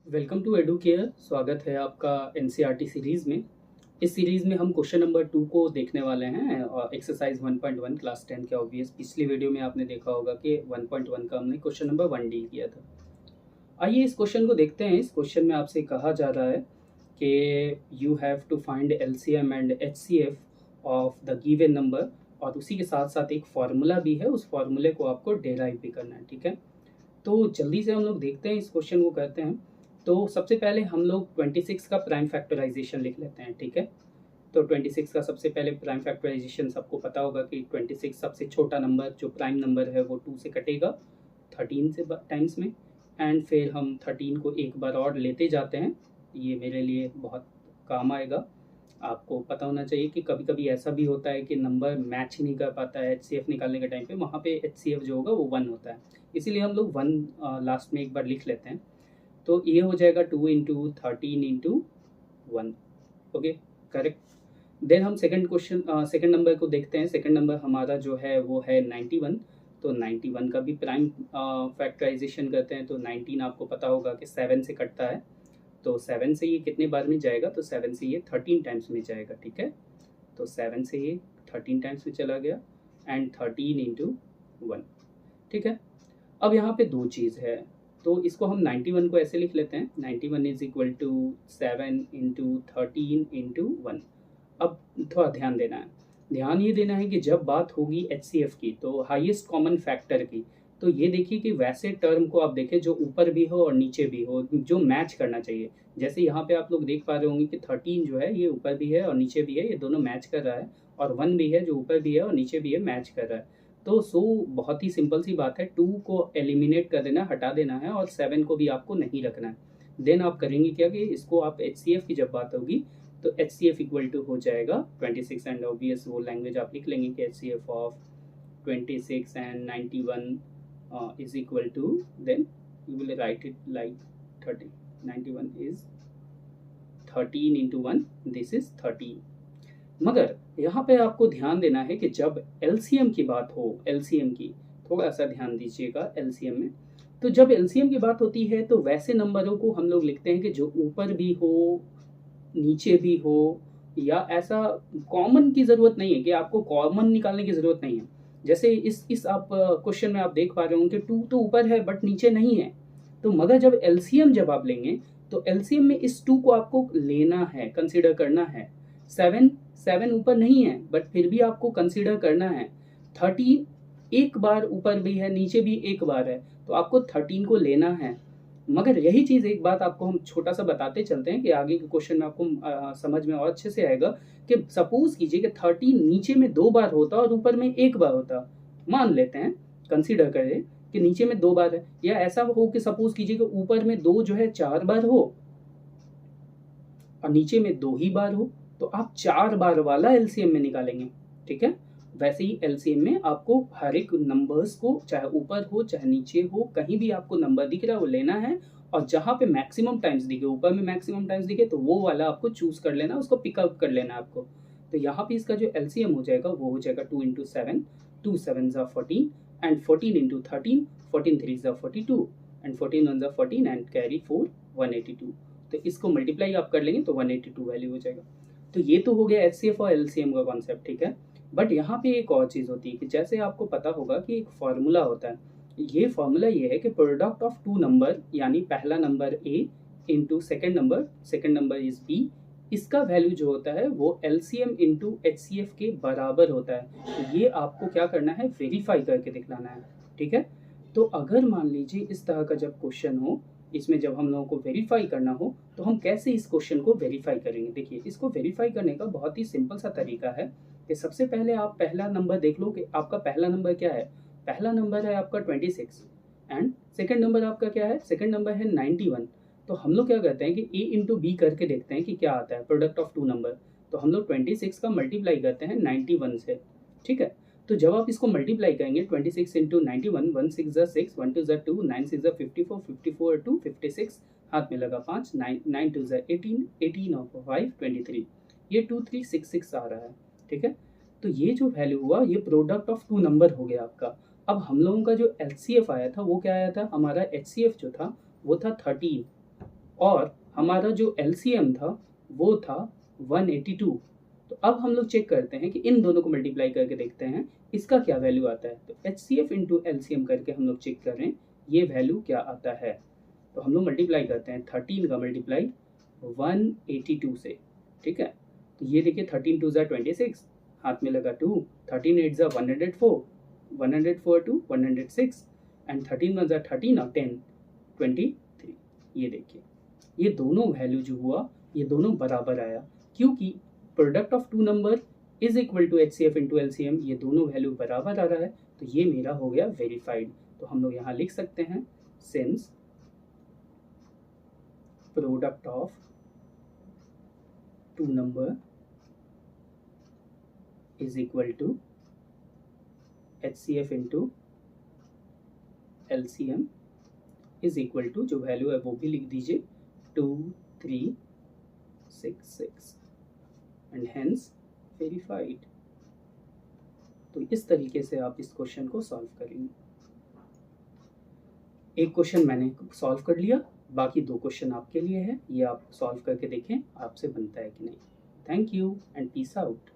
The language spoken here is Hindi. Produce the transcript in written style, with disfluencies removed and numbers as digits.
Welcome to Educare. स्वागत है आपका एनसीईआरटी सीरीज़ में। इस सीरीज़ में हम क्वेश्चन नंबर 2 को देखने वाले हैं और एक्सरसाइज 1.1 क्लास 10 के ऑब्वियस। पिछली वीडियो में आपने देखा होगा कि 1.1 का हमने क्वेश्चन नंबर 1 डील किया था। आइए इस क्वेश्चन को देखते हैं। इस क्वेश्चन में आपसे कहा जा रहा है कि you have to find LCM and HCF of the given number, और उसी के साथ साथ एक फार्मूला भी है, उस फार्मूले को आपको डेराइव भी करना है। ठीक है, तो जल्दी से हम लोग देखते हैं, इस क्वेश्चन को करते हैं। तो सबसे पहले हम लोग 26 का प्राइम फैक्टराइजेशन लिख लेते हैं। ठीक है, तो 26 का सबसे पहले प्राइम फैक्टराइजेशन सबको पता होगा कि 26 सबसे छोटा नंबर जो प्राइम नंबर है वो 2 से कटेगा 13 से टाइम्स में, एंड फिर हम 13 को एक बार और लेते जाते हैं। ये मेरे लिए बहुत काम आएगा। आपको पता होना चाहिए कि कभी कभी ऐसा भी होता है कि नंबर मैच ही नहीं कर पाता है एचसीएफ निकालने के टाइम पे, वहाँ पे एचसीएफ जो होगा वो 1 होता है, इसीलिए हम लोग 1 लास्ट में एक बार लिख लेते हैं। तो ये हो जाएगा 2 into 13 into 1। Okay, correct. Then हम सेकंड नंबर को देखते हैं। सेकंड नंबर हमारा जो है वो है 91। तो 91 का भी प्राइम फैक्टराइजेशन करते हैं। तो 19 आपको पता होगा कि 7 से कटता है, तो 7 से ये कितने बार में जाएगा, तो 7 से ये 13 टाइम्स में जाएगा। ठीक है, तो 7 से ये 13 टाइम्स में चला गया, एंड 13 इंटू 1। ठीक है, अब यहाँ पे दो चीज़ है, तो इसको हम 91 को ऐसे लिख लेते हैं, 91 is equal to 7 into 13 into 1। अब थोड़ा ध्यान देना है, ध्यान ये देना है कि जब बात होगी एचसीएफ की, तो हाईएस्ट कॉमन फैक्टर की, तो ये देखिए कि वैसे टर्म को आप देखें जो ऊपर भी हो और नीचे भी हो, जो मैच करना चाहिए। जैसे यहाँ पे आप लोग देख पा रहे होंगे कि 13 जो है ये ऊपर भी है और नीचे भी है, ये दोनों मैच कर रहा है, और 1 भी है जो ऊपर भी है और नीचे भी है, मैच कर रहा है। तो बहुत ही सिंपल सी बात है, 2 को एलिमिनेट कर देना, हटा देना है, और 7 को भी आपको नहीं रखना है। देन आप करेंगे क्या कि इसको आप एचसीएफ की जब बात होगी तो H C F equal to हो जाएगा 26, एंड ऑब्वियस वो लैंग्वेज आप लिख लेंगे कि H C F of 26 and 91 is equal to, then you will write it like 30। 91 is 13 into 1, this is 13। मगर यहाँ पे आपको ध्यान देना है कि जब एलसीएम की बात हो, एलसीएम की थोड़ा सा ध्यान दीजिएगा एलसीएम में, तो जब एलसीएम की बात होती है तो वैसे नंबरों को हम लोग लिखते हैं कि जो ऊपर भी हो नीचे भी हो, या ऐसा कॉमन की ज़रूरत नहीं है कि आपको कॉमन निकालने की ज़रूरत नहीं है। जैसे इस आप क्वेश्चन में आप देख पा रहे होंगे कि 2 तो ऊपर है बट नीचे नहीं है। तो मगर जब एलसीएम जब आप लेंगे तो एलसीएम में इस 2 को आपको लेना है, कंसीडर करना है। 7 ऊपर नहीं है बट फिर भी आपको कंसीडर करना है। 13 एक बार ऊपर भी है नीचे भी एक बार है, तो आपको 13 को लेना है। मगर यही चीज़ एक बात आपको हम छोटा सा बताते चलते हैं कि आगे के क्वेश्चन में आपको समझ में और अच्छे से आएगा कि सपोज कीजिए कि 13 नीचे में 2 बार होता और ऊपर में एक बार होता। मान लेते हैं, कंसीडर करें कि नीचे में 2 बार है, या ऐसा हो कि सपोज कीजिए कि ऊपर में 2 जो है 4 बार हो और नीचे में 2 ही बार हो, तो आप 4 बार वाला एलसीएम में निकालेंगे। ठीक है, वैसे ही एलसीएम में आपको हर एक नंबर्स को, चाहे ऊपर हो चाहे नीचे हो, कहीं भी आपको नंबर दिख रहा है वो लेना है, और जहां पे मैक्सिमम टाइम्स दिखे, ऊपर में मैक्सिमम टाइम्स दिखे, तो वो वाला आपको चूज कर लेना, उसको पिकअप कर लेना आपको। तो यहाँ पे इसका जो एलसीएम हो जाएगा वो हो जाएगा 2 इंटू 7, 2 7 ज़ा 14, एंड 14 इंटू 13, 14 3 ज़ा 42, एंड 14 1 ज़ा 14, एंड कैरी 4, 182। तो इसको मल्टीप्लाई आप कर लेंगे तो 182 वैल्यू हो जाएगा। तो ये तो हो गया एचसीएफ और एलसीएम का कॉन्सेप्ट। ठीक है, बट यहाँ पे एक और चीज़ होती है कि जैसे आपको पता होगा कि एक फॉर्मूला होता है। ये फॉर्मूला ये है कि प्रोडक्ट ऑफ 2 नंबर, यानी पहला number A into second number is B, इसका वैल्यू जो होता है वो एलसीएम इंटू एचसीएफ के बराबर होता है। तो ये आपको क्या करना है, वेरीफाई करके दिखलाना है। ठीक है, तो अगर मान लीजिए इस तरह का जब क्वेश्चन हो, इसमें जब हम लोगों को वेरीफाई करना हो, तो हम कैसे इस क्वेश्चन को वेरीफाई करेंगे। देखिए, इसको वेरीफाई करने का बहुत ही सिंपल सा तरीका है कि सबसे पहले आप पहला नंबर देख लो कि आपका पहला नंबर क्या है। पहला नंबर है आपका 26, एंड सेकंड नंबर आपका क्या है, सेकंड नंबर है 91। तो हम लोग क्या करते हैं कि ए इंटू बी करके देखते हैं कि क्या आता है, प्रोडक्ट ऑफ 2 नंबर। तो हम लोग 26 का मल्टीप्लाई करते हैं 91 से। ठीक है, तो जब आप इसको मल्टीप्लाई करेंगे 26 इंटू 91, 1 6 ज़ा 6, 1 2 ज़ा 2, 9 6 ज़ा 54, 54 2 56, हाथ में लगा 5, 9 9 2 ज़ा 18, 18 और 5 23, ये 2366 आ रहा है। ठीक है, तो ये जो वैल्यू हुआ ये प्रोडक्ट ऑफ 2 नंबर हो गया आपका। अब हम लोगों का जो एचसीएफ आया था वो क्या आया था, हमारा एचसीएफ जो था वो था 13। और हमारा जो एलसीएम था वो था 182। तो अब हम लोग चेक करते हैं कि इन दोनों को मल्टीप्लाई करके देखते हैं इसका क्या वैल्यू आता है। तो HCF इंटू एलसीएम करके हम लोग चेक कर रहे हैं ये वैल्यू क्या आता है। तो हम लोग मल्टीप्लाई करते हैं 13 का मल्टीप्लाई 182 से, ठीक है। तो ये देखिए 13 2 ज़ा 26, हाथ में लगा 2, 13 8 ज़ा 104, 104 टू 106 एंड 13 1 ज़ा 13 और 10 23। ये देखिए ये दोनों वैल्यू जो हुआ ये दोनों बराबर आया, क्योंकि product of two number is equal to HCF into LCM, ये दोनों वैल्यू बराबर आ रहा है। तो ये मेरा हो गया वेरीफाइड। तो हम लोग यहाँ लिख सकते हैं since product of two number is equal to HCF into LCM is equal to, जो वैल्यू है वो भी लिख दीजिए, 2366 एंड हेंस वेरीफाइड। तो इस तरीके से आप इस क्वेश्चन को सॉल्व करेंगे। एक क्वेश्चन मैंने सॉल्व कर लिया, बाकी 2 क्वेश्चन आपके लिए है, ये आप सॉल्व करके देखें आपसे बनता है कि नहीं। Thank you and peace out.